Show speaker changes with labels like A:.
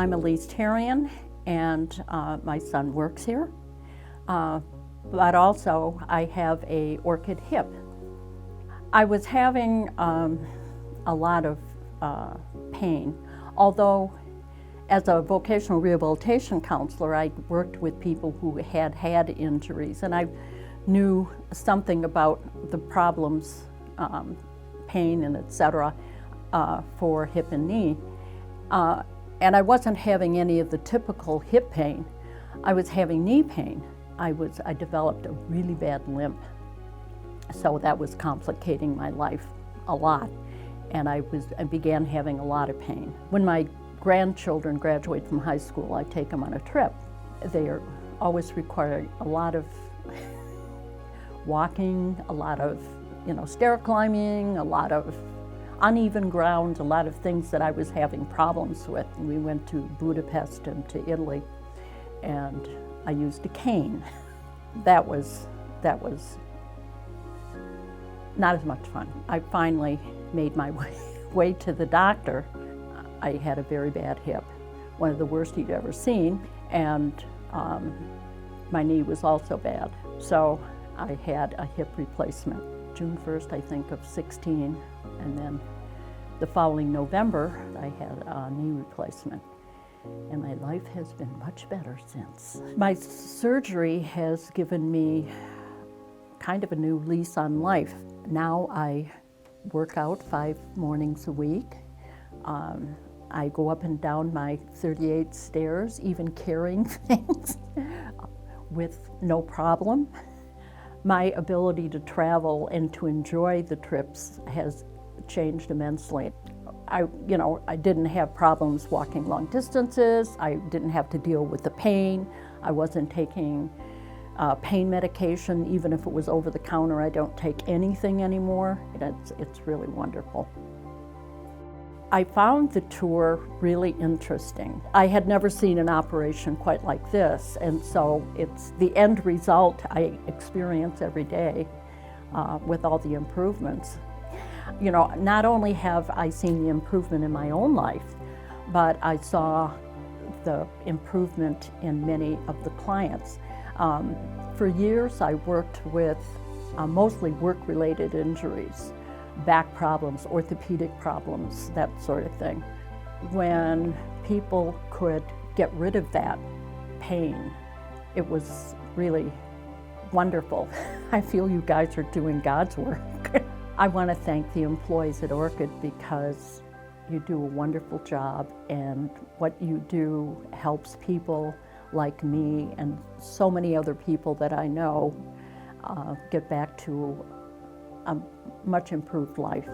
A: I'm Elise Terrien, and my son works here. But also, I have a Orchid hip. I was having a lot of pain, although as a vocational rehabilitation counselor, I worked with people who had had injuries, and I knew something about the problems, pain and et cetera, for hip and knee. And I wasn't having any of the typical hip pain. I was having knee pain. I developed a really bad limp. So that was complicating my life a lot. And I began having a lot of pain. When my grandchildren graduate from high school, I take them on a trip. They are always require a lot of walking, a lot of stair climbing, a lot of uneven ground, a lot of things that I was having problems with. And we went to Budapest and to Italy, and I used a cane. That was not as much fun. I finally made my way to the doctor. I had a very bad hip, one of the worst he'd ever seen, and my knee was also bad. So I had a hip replacement. June 1st, I think, of 16, and then the following November, I had a knee replacement. And my life has been much better since. My surgery has given me kind of a new lease on life. Now I work out 5 mornings a week. I go up and down my 38 stairs, even carrying things, with no problem. My ability to travel and to enjoy the trips has changed immensely. I didn't have problems walking long distances. I didn't have to deal with the pain. I wasn't taking pain medication, even if it was over the counter. I don't take anything anymore. It's really wonderful. I found the tour really interesting. I had never seen an operation quite like this, and so it's the end result I experience every day with all the improvements. Not only have I seen the improvement in my own life, but I saw the improvement in many of the clients. For years, I worked with mostly work-related injuries, back problems, orthopedic problems, that sort of thing. When people could get rid of that pain, it was really wonderful. I feel you guys are doing God's work. I want to thank the employees at Orchid because you do a wonderful job, and what you do helps people like me and so many other people that I know get back to a much improved life.